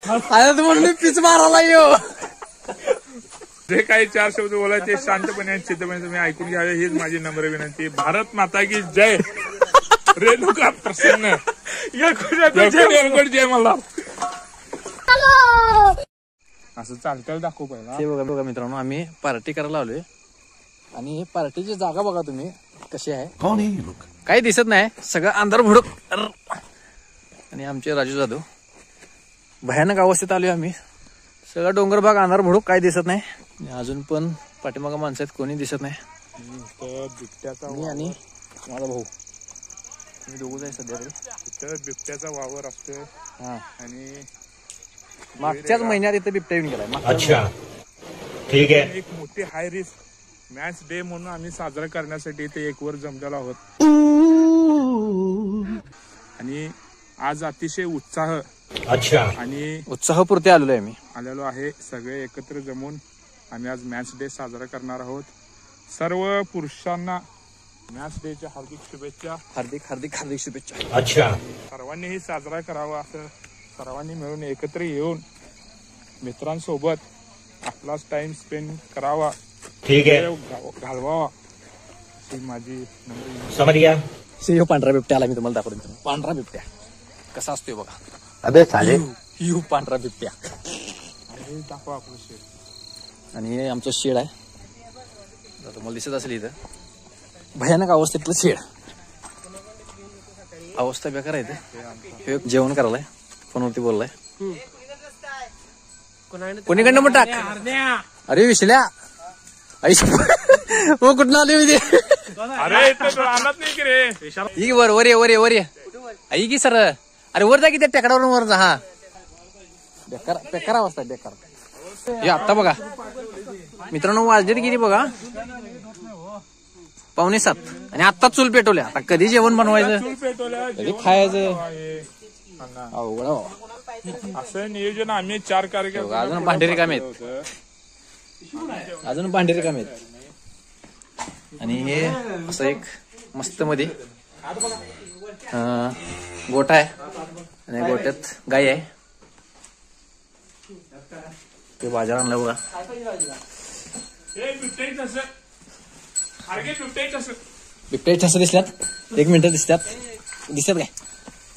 आता म्हणून पीच मारायला येऊ. जे काही चार शब्द बोलायचे शांतपणे आणि चित्तपणे तुम्ही ऐकून घ्यावे हीच माझी नम्र विनंती. भारत माता की जय. रेणुका प्रसन्न. जय मला. असं चालतं दाखवू पहिला. हे बघा बघा मित्रांनो, आम्ही पार्टी करायला आलोय आणि पार्टीची जागा बघा तुम्ही कशी आहे. काही दिसत नाही, सगळं अंधार भुडक. आणि आमचे राजू जाधव भयानक अवस्थेत आलोय आम्ही. सगळा डोंगर भाग अंधार भुडक, काही दिसत नाही. अजून पण पाठीमागा माणसं आहेत, कोणी दिसत नाही. बिबट्याचा मी आणि माझा भाऊ, मी दोघंच आहे सध्या तरी. इथं बिबट्याचा वावर असतोय. हा, आणि मागच्याच महिन्यात इथं बिबट्या येऊन गेलाय. अच्छा, ठीक आहे. एक मोठी हाय रिस्क मॅच डे म्हणून आम्ही साजरा करण्यासाठी इथे एक वर जमलेलो आहोत. आणि आज अतिशय उत्साह अच्छा आणि उत्साहपूर्ती आलेलो आहे. आलेलो आहे. सगळे एकत्र जमून आम्ही आज मॅच डे साजरा करणार आहोत. सर्व पुरुषांना मॅच डेच्या हार्दिक शुभेच्छा. हार्दिक हार्दिक हार्दिक शुभेच्छा. अच्छा, सर्वांनीही साजरा करावा. असं सर्वांनी मिळून एकत्र येऊन मित्रांसोबत आपलाच टाइम स्पेंड करावा, ठीक आहे, घालवावा ही माझी समज गया. शेव पांढरा बिबट्या आला, मी तुम्हाला दाखवतो. पांढरा बिबट्या कसा असतोय बघा. अबे साले, यू पांढरा बिबट्या. दाखवा आपलं शेड. आणि हे आमचं शेड आहे, तुम्हाला दिसत असेल इथं. भयानक अवस्थेतलं शेड, अवस्था बेकार आहे. हे जेवण करायलाय, फोनवरती बोललाय. कोणीकडनं मग टाक. अरे विसल्या हो, कुठं आले मी ते. अरे राहणार नाही की रे. ही वर ये वर ये वर ये. आई की सर, अरे वर जा की त्या टेकडावरून वर जा. हा, बेकार बेकार अवस्था आहे, बेकार. हे आता बघा मित्रांनो, वाजलेत किती बघा, 6:45. आणि आत्ताच चूल पेटवल्या. आता कधी जेवण बनवायचं, कधी खायचं, अवघड बाबा. असं नियोजन आम्ही 4 कार्यक्रम. अजून भांडेरी काम आहेत, अजून भांडेरी काम आहेत. आणि हे असं एक मस्त मध्ये गोठा आहे आणि गोट्यात गाय आहे. ते बाजार आणलं बघा. बिबट्या ठस दिसल्यात, 1 मिनिट दिसतात काय.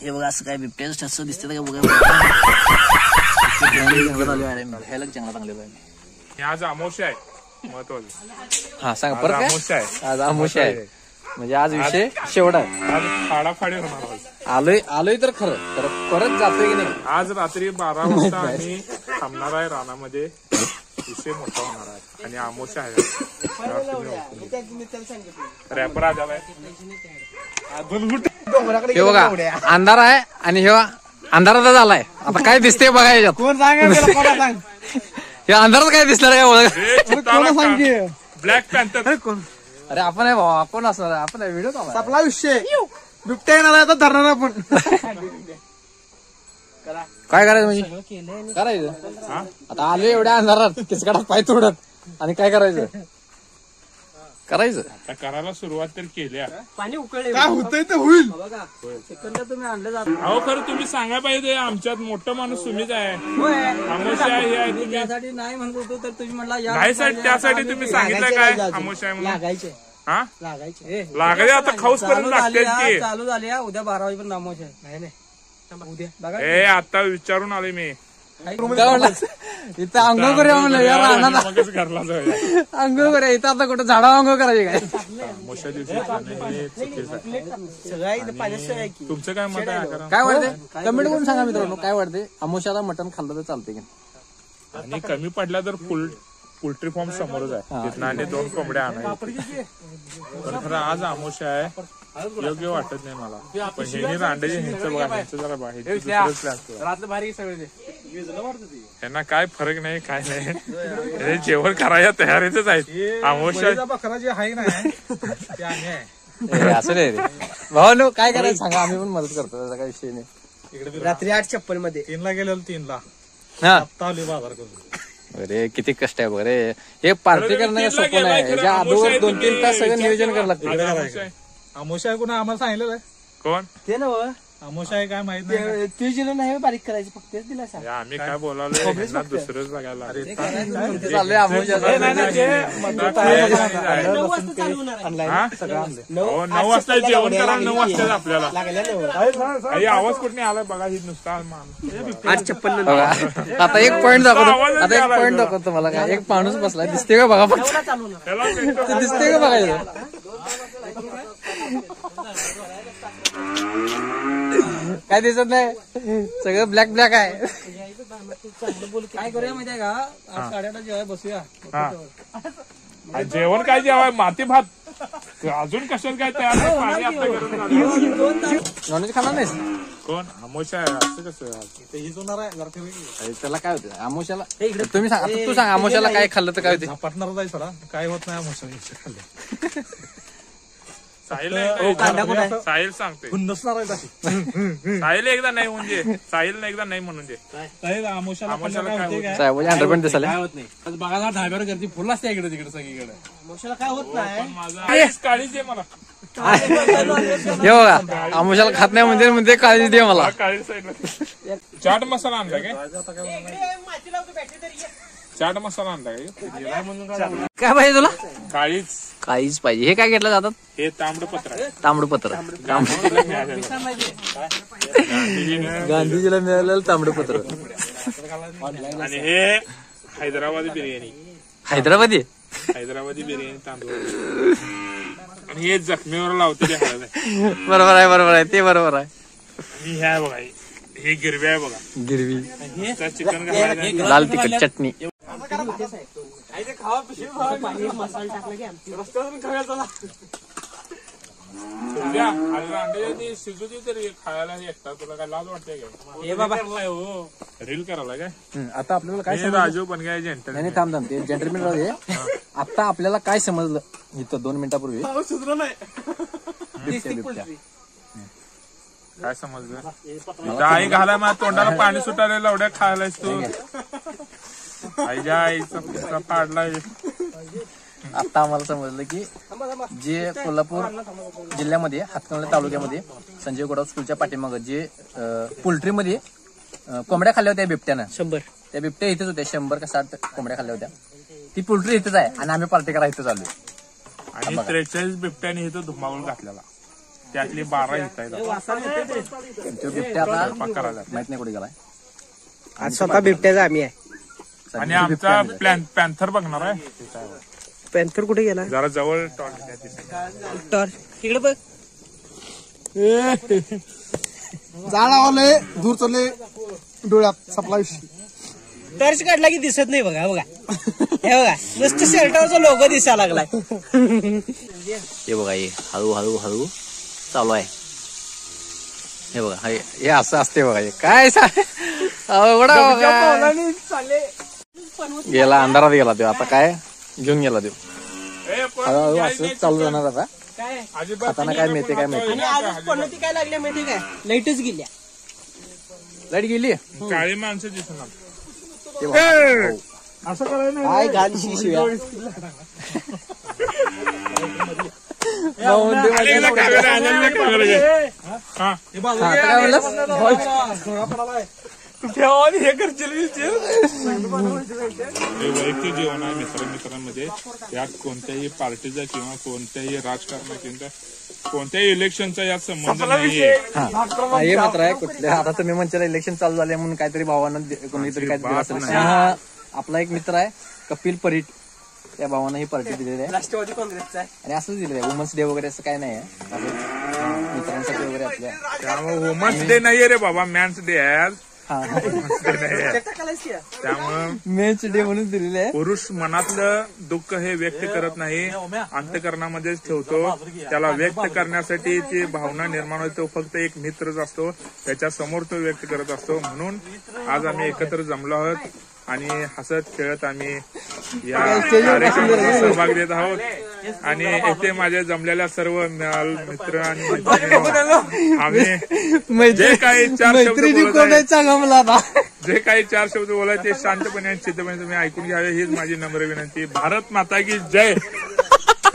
हे बघा असं काय बिबट्याचं ठस दिसतात का बघा. जंगलात आलो आहे, जंगलात आणलेलो आहे. आज अमावस्या आहे महत्वाचं. हा सांगा परत काय. अमावस्या आहे, आज अमावस्या आहे म्हणजे आज विषय शेवट आहे. आज फाडाफाडी होणार. आलोय तर खरं, तर परत जातोय की नाही. आज रात्री 12 वाजता आम्ही थांबणार आहे रानामध्ये. विषय मोठा होणार आहे आणि अमावस्या आहे. रॅपर आजाला आहे. हे बघा अंधार आहे आणि हे अंधारातच आलाय. आता काय दिसते बघा याच्यात. कोण सांग हे अंधारात काय दिसणार आहे ओळख. Black panther. अरे आपण आहे भाऊ, आपण असणार, आपण व्हिडिओ आपला विषय बिबट्या येणार आहे, आता धरणार आपण. काय करायचं म्हणजे करायचं. आता आलो एवढ्या अंधारात, किसकाडात पाय तोडत, आणि काय करायचं. आता करायला सुरुवात तर केल्या. पाणी उकळले, काय होतंय ते होईल. तुम्ही आणलं जात. अहो खरं तुम्ही सांगा पाहिजे, आमच्यात मोठं माणूस तुम्हीच आहे. अमावस्या हे आहे तुम्ही. त्यासाठी नाही म्हणत होतो, तर तुम्ही म्हणला त्यासाठी तुम्ही सांगितलं काय अमावस्या आहे म्हणून. हा लागले आता खाऊस पर्यंत लागते की. चालू झाले उद्या 12 वाजेपर्यंत अमावस्या आहे. नाही उद्या बघा. हे आता विचारून आले मी. इथं आंघोळ करूया म्हणलं यार. घरला आंघोळ करूया इथं. आता कुठं झाडावर आंघोळ करायची काय. अमावस्या दिवशी तुमचं काय मत आहे. काय वाटते कमेंट करून सांगा मित्रांनो, काय वाटते. अमावस्याला मटण खाल्लं तर चालते की. आणि कमी पडला तर पोल्ट्री फार्म समोरच आहे, तिथं आणि 2 कोंबड्या आणायच्या. पण खरं आज अमावस्या आहे, योग्य वाटत नाही मला. पण हे रांड्याचे ह्यांचं बघा, ह्यांचं जरा बाहेर त्यांना काय फरक नाही, काय नाही. हे जेवण करायच्या तयारीतच आहेत. अमावस्या असं नाही भाऊ, काय करायचं सांगा, आम्ही पण मदत करतो, त्याचा काही विषय नाही. रात्री 8:56 मध्ये 3ला गेलेलो, 3ला बाजार करून. अरे किती कष्ट आहे बघ रे. हे पार्टी करणं सोपं नाही. ह्याच्या अगोदर 2-3 तास सगळं नियोजन करावं लागतं. अमावस्या कोणा आम्हाला सांगितलं कोण ते ना आमोशा आहे काय माहित नाही. ते जिल्हा नाही बारीक करायचं फक्त तेच दिला सांग. आम्ही काय बोलावलं ह्यांना दुसरंच बघायला लागलं. चाललंय आमोशाचं. 9 वाजता चालू होणार आहे. हा? हो, 9 वाजता जेवण करा, 9 वाजता आपल्याला. आई, आवाज कुठे आलाय बघा, ही नुसता माणूस. 8:56 बघा, आता एक पॉईंट दाखवतो मला. काय एक माणूस बसला दिसते का बघा फक्त. चालू होणार. त्याला भेटतो. ते दिसते का बघायचं. काय दिसत नाही, सगळं ब्लॅक ब्लॅक आहे. काय करूया माहितीये का, आज 8:30 जेवाय बसूया. आणि जेवण काय जेवाय, माती भात. अजून कशात काय तयार नाही, पाणी आता गरम झालं. नॉनव्हेज खाणार नाहीस. कोण आमोशा आहे, असं कसं? हीच होणार आहे जरा फिरवी. अरे त्याला काय होतं आमोशाला. तुम्ही सांग, आता तू सांग आमोशाला काय खाल्लं तर काय होते. झपाटणार जाय सरा काय होत नाही आमोशा खाल्ले. साहिल नाही, साहिल सांगते. नसणार आहे तशी. साहिल एकदा नाही म्हणजे साहिल एकदा नाही म्हणून दे. आमोशाला आमोशाला काय होतं? साहेब 100% दिसायला. काय होत नाही. बघा ढाब्यावर गर्दी फुल असते इकडे तिकडे सगळीकडे. मोशाला काय होत नाही. माझा आईस काळीच आहे मला. हे बघा आमोशाला खात नाही म्हणजे काळजी दे मला. काळी साईडला चाट मसाला आणला काय? चाट मसाला आणला काय? काय पाहिजे तुला. काळीच काहीच पाहिजे. हे काय घेतलं जातात. हे तांबडपत्र आहे. तांबडपत्र. गांधीजीला मिळालेलं तांबडपत्र. आणि हे हैदराबादी बिर्याणी. हैदराबादी बिर्याणी तांदूळ. आणि हे जखमीवर लावते ते हळद आहे. बरोबर आहे, बरोबर आहे, ते बरोबर आहे. आणि हे आहे बघा, हे गिरवी आहे बघा. गिरवी, चिकन घालायचं. लाल तिखट चटणी. मसाला टाकला की आमची अंडे शिजू दे तरी खायला एकटा. तुला काय लाज वाटते काय? हे बाबा रील करायला काय? आता आपल्याला काय हे राजू पण काय जेंटल. नाही थांब थांब, ते जेंटलमॅन राहू दे. आता आपल्याला काय समजलं इथं 2 मिनिटापूर्वी. काय समजलं? आई घालाय मला तोंडाला पाणी सुटायला लावड्या खायलायस तू. आईच्या आईचा पाडलाय. आता आम्हाला समजलं की जे कोल्हापूर जिल्ह्यामध्ये हातकणंगले तालुक्यामध्ये संजय गोडाव स्कूलच्या पाठीमागं जे पोल्ट्रीमध्ये कोंबड्या खाल्ल्या होत्या बिबट्यानं. 100 त्या बिबट्या इथेच होत्या. 100 का 60 कोंबड्या खाल्ल्या होत्या. ती पोल्ट्री इथेच आहे आणि आम्ही पार्टी करा इथं चालू. आणि 43 बिबट्याने इथं धुमावून घातलेला. त्यातली 12 इथं आहेत. तो बिबट्या आता करायला माहित नाही कुठे गेलाय. आज स्वतः बिबट्याचा आम्ही आहे. आणि आमचा पॅन्थर बघणार आहे. पॅन्थर कुठे गेला. जरा जवळ टॉर्च तिकडे बघ. जाळावाले दूर चले डोळ्यात सपला विषयी. टॉर्च काढला की दिसत नाही बघा. बघा हे बघा नुसतं शर्टावरचा लोगो दिसायला लागलाय. हे बघा, हे हळू हळू हळू चालू आहे. हे बघा, हे असं असते बघा. हे काय गेला अंधारात गेला तो. आता काय घेऊन गेला तो. हळूहळू असं चालू जाणार. आता काय खाताना काय मिळते काय माहिती. आणि आज पनोती काय लागल्या माहिती काय, लाईटच गेल्या. लाईट गेली. काळी माणसं दिसणार. असं करायला काय घाण शिव्या. हे वैयक्तिक जीवन आहे मित्रांमध्ये. यात कोणत्याही पार्टीचा किंवा कोणत्याही राजकारणाचा कोणत्याही इलेक्शनचा यात संबंध नाहीये. हे मात्र आहे. कुठल्या आता तुम्ही म्हणता इलेक्शन चालू झाले म्हणून काहीतरी भावानं कोणीतरी काहीतरी असेल. आपला एक मित्र आहे कपिल परीट. त्या भावानं ही पार्टी दिलेली आहे. राष्ट्रवादी काँग्रेसचा आहे. आणि असंच दिलेलं आहे. वुमन्स डे वगैरे असं काय नाही आहे. मित्रांसाठी वगैरे आपल्या. त्यामुळे वुमन्स डे नाहीये रे बाबा, मॅन्स डे आहे आज. त्यामुळे मेन्स डे म्हणून दिलेले आहे. पुरुष मनातलं दुःख हे व्यक्त करत नाही, अंतकरणामध्येच ठेवतो. त्याला व्यक्त करण्यासाठी जी भावना निर्माण होते तो फक्त एक मित्रच असतो, त्याच्या समोर तो व्यक्त करत असतो. म्हणून आज आम्ही एकत्र जमलो आहोत आणि हसत खेळत आम्ही या कार्यक्रमात सहभाग देत आहोत. आणि येथे माझ्या जमलेल्या सर्व मित्र आणि आम्ही जे काही 4 शब्द बोलायचे शांतपणे आणि चित्तपणे तुम्ही ऐकून घ्यावे हीच माझी नम्र विनंती. भारत माता की जय.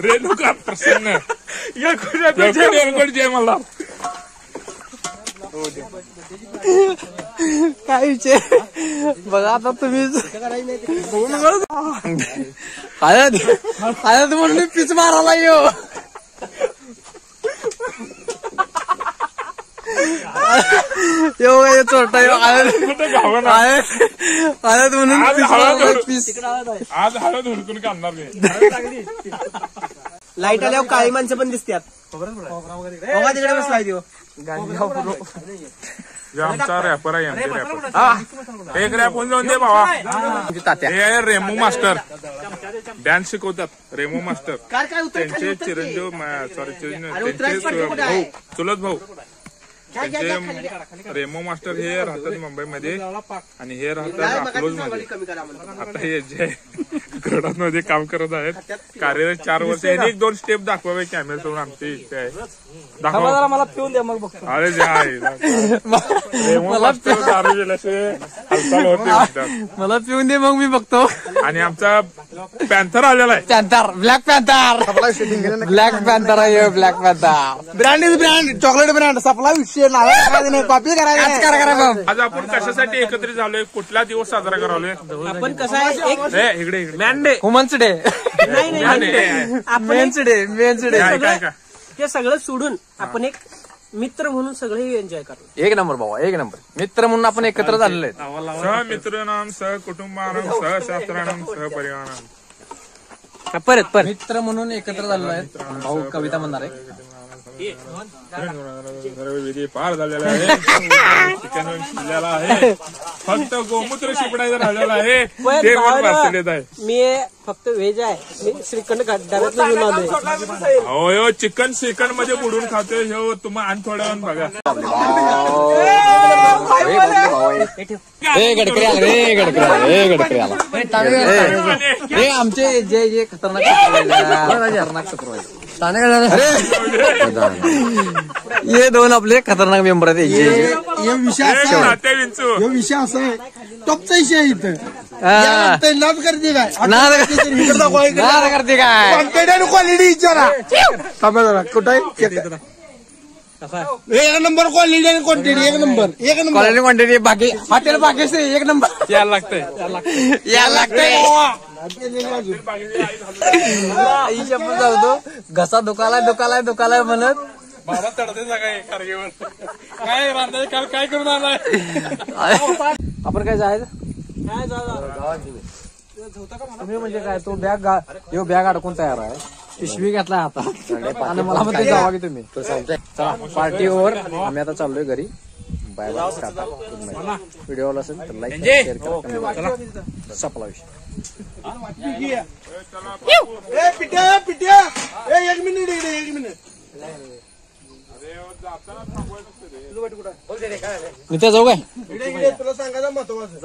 रेणुका प्रसन्न. जय मला. काय विषय बघा आता तुम्ही हळद म्हणून पीच मारायला येऊ यो चोरटा हळद म्हणून पीस आज हळद हुडकून काढणार नाही. लाईट आल्यावर काळी माणसं पण दिसतात तिकडे बसलाय देऊ आमचा रॅपर आहे आमचे रॅपर. एक रॅप होऊन जाऊन दे भावा. तात्या हे आहे रेमो मास्टर, डान्स शिकवतात रेमो मास्टर. काय काय त्यांचे चिरंजीव सॉरी त्यांचे भाऊ चुलत भाऊ त्यांचे रेमो मास्टर हे राहतात मुंबईमध्ये आणि हे राहतात अकलूज मध्ये. आता हे जे गडात मध्ये काम करत आहेत कार्यरत 4 वर्ष. यांनी 1-2 स्टेप दाखवावे कॅमेऱ्यासमोर आमची इच्छा आहे. दाखवा मला पिऊन द्या मग बघतो. अरे जे आहे रेमो मास्टर दारू गेल्याशिवाय हालचाल होते म्हणतात. मला पिऊन दे मग मी बघतो. आणि आमचा पॅन्थर आलेला आहे. Panther black panther black panther आहे black panther. Brand is brand, chocolate brand. सपला विषय करायचं नाही, कॉपी करायचं. आज आपण कशासाठी एकत्रित झालोय, कुठला दिवस साजरा करालोय? आपण कसं आहे एक इकडे इकडे मॅन डे वुमन्स डे आपण मेन्स डे हे सगळं सोडून आपण एक मित्र म्हणून सगळे एन्जॉय करतो. एक नंबर बाबा एक नंबर मित्र म्हणून आपण एकत्र झालेलो आहे. सहमित्राणाम सहकुटुंबानाम सहशास्त्राणाम सहपरिवाराम. परत मित्र म्हणून एकत्र झालेलो आहे. भाऊ कविता म्हणणार आहे. सर्व विधी पार झालेला आहे. चिकन शिजलेला आहे. फक्त गोमूत्र शिपडायचं राहिलेलं आहे. ते पण वाचलेत आहे. मी फक्त व्हेज आहे. मी श्रीखंड डब्यात घेऊन आलोय. हो चिकन श्रीखंड मध्ये बुडून खातोय. हो तुम्हाला आणि थोड्या वेळ बघा. गडकरी आला. हे आमचे जे खतरनाक हे 2 आपले खतरनाक मेंबर आहेत. नाते विंचू हे विषय असा आहे, टॉपचा विषय आहे इथं. नाद करते काय नाद करते काय क्वालिटी विचारा. कुठं आहे एक नंबर क्वालिटी आणि क्वांटिटी. एक नंबर क्वालिटी क्वांटिटी बाकी हॉटेल बाकीश्री एक नंबर यायला लागतंय. जाऊ घसा दुखालाय म्हणत मला चढते सगळे कारगेवर. काय रांधाय काल काय करून आलाय? आपण काय जायचं तुम्ही म्हणजे काय तो बॅग अडकून तयार आहे. पिशवी घेतलाय आता आणि मला म्हणते जावा की तुम्ही. चला पार्टी ओव्हर. आम्ही आता चाललोय घरी. Bye bye. व्हिडिओ आवडला असेल तर लाईक शेअर करा. सपला विषय. पिट्या 1 मिनिट. मी त्या जाऊ काय तुला सांगायचं महत्वाचं.